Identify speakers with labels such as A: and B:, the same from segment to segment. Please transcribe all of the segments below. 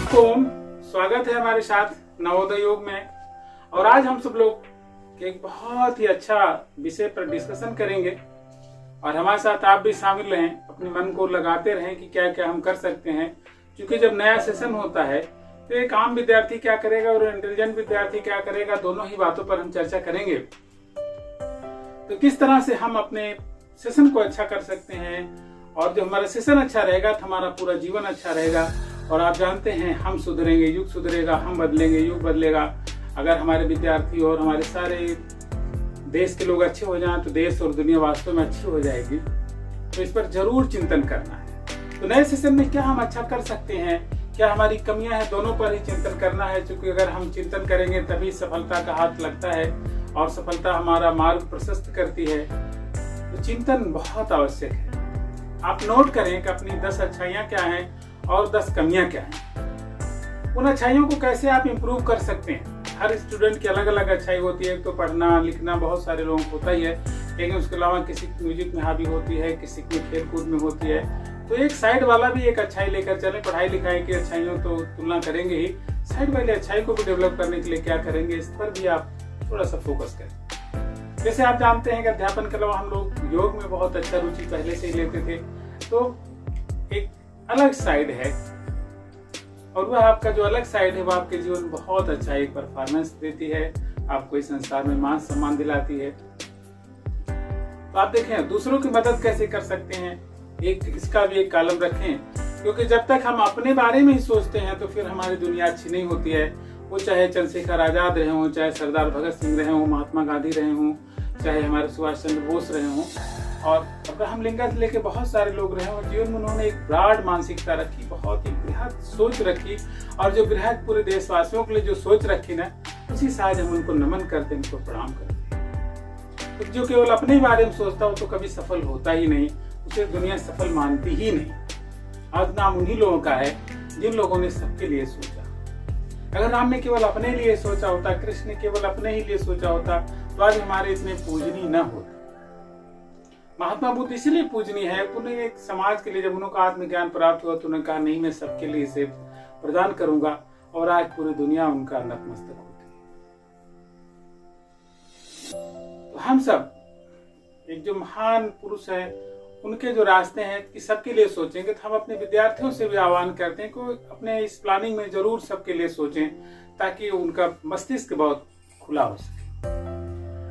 A: ओम, स्वागत है हमारे साथ नवोदय योग में। और आज हम सब लोग एक बहुत ही अच्छा विषय पर डिस्कशन करेंगे और हमारे साथ आप भी शामिल रहें, अपने मन को लगाते रहें कि क्या क्या हम कर सकते हैं। क्योंकि जब नया सेशन होता है तो एक आम विद्यार्थी क्या करेगा और इंटेलिजेंट विद्यार्थी क्या करेगा, दोनों ही बातों पर हम चर्चा करेंगे। तो किस तरह से हम अपने सेशन को अच्छा कर सकते हैं, और जो हमारा सेशन अच्छा रहेगा तो हमारा पूरा जीवन अच्छा रहेगा। और आप जानते हैं, हम सुधरेंगे, युग सुधरेगा, हम बदलेंगे, युग बदलेगा। अगर हमारे विद्यार्थी और हमारे सारे देश के लोग अच्छे हो जाएं तो देश और दुनिया वास्तव में अच्छी हो जाएगी। तो इस पर जरूर चिंतन करना है। तो नए सेशन में क्या हम अच्छा कर सकते हैं, क्या हमारी कमियां हैं, दोनों पर ही चिंतन करना है। क्योंकि अगर हम चिंतन करेंगे तभी सफलता का हाथ लगता है और सफलता हमारा मार्ग प्रशस्त करती है। तो चिंतन बहुत आवश्यक है। आप नोट करें कि अपनी 10 अच्छाइयां क्या हैं और 10 कमियां क्या हैं। उन अच्छाइयों को कैसे आप इम्प्रूव कर सकते हैं। हर स्टूडेंट की अलग अलग अच्छाई होती है। तो पढ़ना लिखना बहुत सारे लोगों को होता ही है, लेकिन उसके अलावा किसी म्यूजिक में हॉबी होती है, किसी की खेल कूद में होती है। तो एक साइड वाला भी एक अच्छाई लेकर चले। पढ़ाई लिखाई की अच्छाइयों तो तुलना करेंगे ही, साइड वाली अच्छाई को भी डेवलप करने के लिए क्या करेंगे, इस पर भी आप थोड़ा सा फोकस करें। जैसे आप जानते हैं कि अध्यापन के अलावा हम लोग योग में बहुत अच्छा रुचि पहले से ही लेते थे। तो एक अलग साइड है, और वह आपका जो अलग साइड है वो आपके जीवन में बहुत अच्छा एक परफॉर्मेंस देती है, आपको इस संसार में मान सम्मान दिलाती है। तो आप देखें दूसरों की मदद कैसे कर सकते हैं, एक इसका भी एक कॉलम रखें। क्योंकि जब तक हम अपने बारे में ही सोचते हैं तो फिर हमारी दुनिया अच्छी नहीं होती है। वो चाहे चंद्रशेखर आजाद रहे हों, चाहे सरदार भगत सिंह रहे हों, महात्मा गांधी रहे हों, चाहे हमारे सुभाष चंद्र बोस रहे हों, और अब्राहम लिंकन से लेके बहुत सारे लोग रहे हों। जीवन में उन्होंने एक ब्रॉड मानसिकता रखी, बहुत ही बृहद सोच रखी। और जो बृहद पूरे देशवासियों के लिए जो सोच रखी ना, उसी से आज हम उनको नमन करते हैं, उनको प्रणाम करते हैं। तो जो केवल अपने बारे में सोचता हो तो कभी सफल होता ही नहीं, उसे दुनिया सफल मानती ही नहीं। आज नाम उन्हीं लोगों का है जिन लोगों ने सबके लिए सोचा। अगर राम ने केवल अपने लिए सोचा होता, कृष्ण ने केवल अपने ही लिए सोचा होता, तो आज हमारे इतने पूजनीय न होते। महात्मा बुद्ध इसलिए पूजनीय है, उन्हें एक समाज के लिए जब उनको आत्मज्ञान प्राप्त हुआ तो उन्होंने कहा नहीं, मैं सबके लिए इसे प्रदान करूंगा। और आज पूरी दुनिया उनका नतमस्तक होती है। तो हम सब एक जो महान पुरुष है, उनके जो रास्ते हैं कि सबके लिए सोचेंगे, तो हम अपने विद्यार्थियों से भी आह्वान करते हैं कि अपने इस प्लानिंग में जरूर सबके लिए सोचें, ताकि उनका मस्तिष्क बहुत खुला हो सके।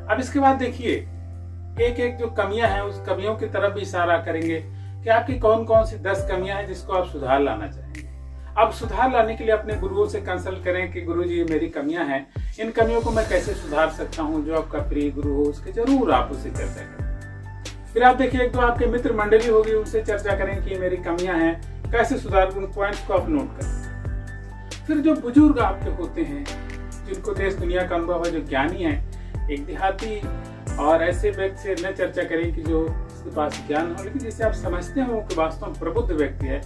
A: अब इसके बाद देखिए, एक एक जो कमियां हैं उस कमियों की तरफ भी इशारा करेंगे कि आपकी कौन कौन सी 10 कमियां हैं जिसको आप सुधार लाना चाहेंगे। अब सुधार लाने के लिए अपने गुरुओं से कंसल्ट करें कि गुरुजी ये मेरी कमियां हैं, इन कमियों को मैं कैसे सुधार सकता हूं। जो आपका प्रिय गुरु हो उसके जरूर आप उससे चर्चा करें। फिर आप देखिए, एक तो आपके मित्र मंडली होगी, उनसे चर्चा करें कि ये मेरी कमियां हैं, कैसे सुधार, उन पॉइंट्स को आप नोट करें। फिर जो बुजुर्ग आपके होते हैं, जिनको देश दुनिया का अनुभव है, जो ज्ञानी है, एक देहाती और ऐसे व्यक्ति से न चर्चा करें कि जो उसके पास ज्ञान हो, लेकिन जिसे आप समझते हो कि वास्तव में प्रबुद्ध व्यक्ति है,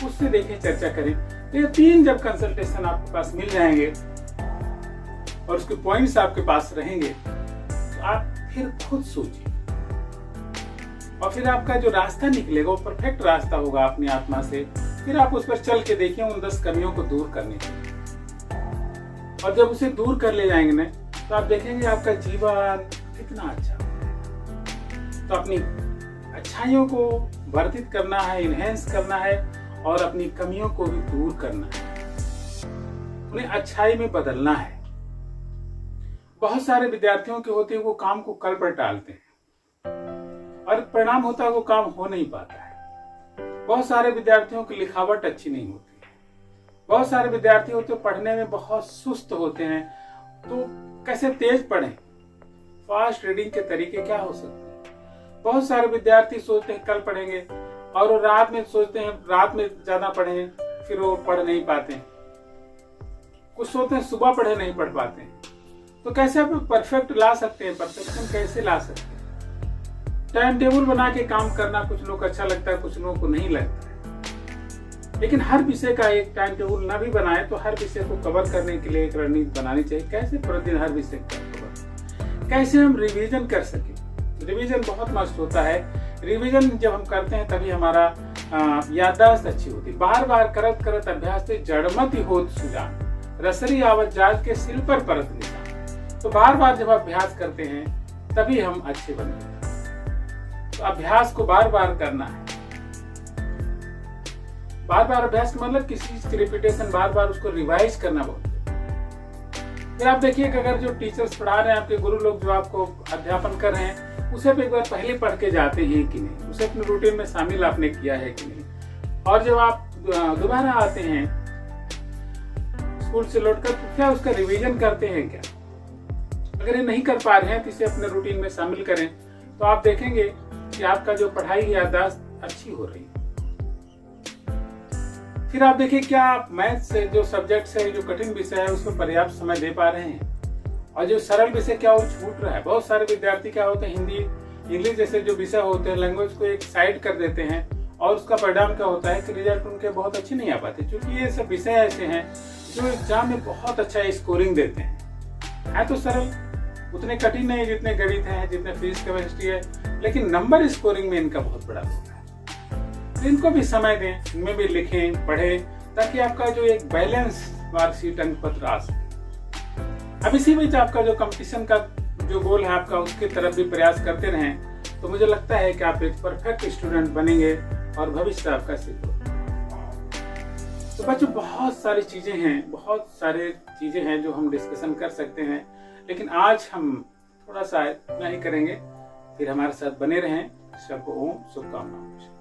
A: उससे देखें, चर्चा करें। तो ये 3 जब कंसल्टेशन आपके पास मिल जाएंगे और उसके पॉइंट्स आपके पास रहेंगे, तो आप फिर खुद सोचिए, और फिर आपका जो रास्ता निकलेगा वो परफेक्ट रास्ता होगा अपनी आत्मा से। फिर आप उस पर चल के देखिए उन 10 कमियों को दूर करने के लिए। और जब उसे दूर कर ले जाएंगे ना, तो आप देखेंगे आपका जीवन कितना अच्छा है। तो अपनी अच्छाइयों को वर्धित करना है, इनहेंस करना है, और अपनी कमियों को भी दूर करना है, उन्हें अच्छाई में बदलना है। बहुत सारे विद्यार्थियों के होते हैं वो काम को कल पर टालते हैं और परिणाम होता है वो काम हो नहीं पाता है। बहुत सारे विद्यार्थियों की लिखावट अच्छी नहीं होती है। बहुत सारे विद्यार्थी होते हैं पढ़ने में बहुत सुस्त होते हैं। तो कैसे तेज पढ़ें, फास्ट रीडिंग के तरीके क्या हो सकते हैं। बहुत सारे विद्यार्थी सोचते हैं कल पढ़ेंगे, और वो रात में सोचते हैं रात में ज्यादा पढ़ें, फिर वो पढ़ नहीं पाते हैं। कुछ सोचते हैं सुबह पढ़े, नहीं पढ़ पाते हैं। तो कैसे आप परफेक्ट ला सकते हैं, परफेक्शन कैसे ला सकते हैं। टाइम टेबल बना के काम करना कुछ लोग अच्छा लगता है, कुछ लोगों को नहीं लगता है। लेकिन हर विषय का एक टाइम टेबल ना भी बनाए तो हर विषय को कवर करने के लिए एक रणनीति बनानी चाहिए। कैसे प्रतिदिन हर विषय का कवर, कैसे हम रिवीजन कर सके। रिवीजन बहुत मस्त होता है। रिवीजन जब हम करते हैं तभी हमारा याददाश्त अच्छी होती। बार बार करत करत अभ्यास से जड़मति होत सुजान, रसरी आवत जात के सिल पर परत निशान। तो बार बार जब अभ्यास करते हैं तभी हम अच्छे बनते हैं। तो अभ्यास को बार बार करना है। बार बार अभ्यास मतलब किसी चीज की रिपीटेशन, बार बार उसको रिवाइज करना बहुत। फिर आप देखिए कि अगर जो टीचर्स पढ़ा रहे हैं, आपके गुरु लोग जो आपको अध्यापन कर रहे हैं, उसे भी एक बार पहले पढ़ के जाते हैं कि नहीं, उसे अपने रूटीन में शामिल आपने किया है कि नहीं। और जब आप दोबारा आते हैं स्कूल से लौटकर, तो क्या उसका रिवीजन करते हैं क्या? अगर ये नहीं कर पा रहे हैं तो इसे अपने रूटीन में शामिल करें, तो आप देखेंगे कि आपका जो पढ़ाई की याददाश्त अच्छी हो रही है। फिर आप देखिए क्या आप मैथ से जो सब्जेक्ट है, जो कठिन विषय है, उसमें पर्याप्त समय दे पा रहे हैं, और जो सरल विषय क्या वो छूट रहा है। बहुत सारे विद्यार्थी क्या होते हैं, हिंदी इंग्लिश जैसे जो विषय होते हैं, लैंग्वेज को एक साइड कर देते हैं, और उसका परिणाम क्या होता है कि रिजल्ट उनके बहुत अच्छे नहीं आ पाते, क्योंकि ये सब विषय ऐसे हैं जो एग्जाम में बहुत अच्छा स्कोरिंग देते हैं। है तो सरल, उतने कठिन नहीं जितने गणित है, जितने फिजिक्स केमिस्ट्री है, लेकिन नंबर स्कोरिंग में इनका बहुत बड़ा रोल है। तो इनको भी समय दें, इनमें भी लिखें, पढ़ें, ताकि आपका जो एक बैलेंस मार्कशीट अंक पत्र आ सके। अब इसी बीच आपका जो कंपटीशन का जो गोल है आपका, उसकी तरफ भी प्रयास करते रहें, तो मुझे लगता है कि आप एक परफेक्ट स्टूडेंट बनेंगे और भविष्य आपका सिद्ध होगा। तो बच्चों, बहुत सारी चीजें हैं जो हम डिस्कशन कर सकते हैं, लेकिन आज हम थोड़ा सा इतना ही करेंगे। फिर हमारे साथ बने रहें। सबको ओम शुभकामनाएं।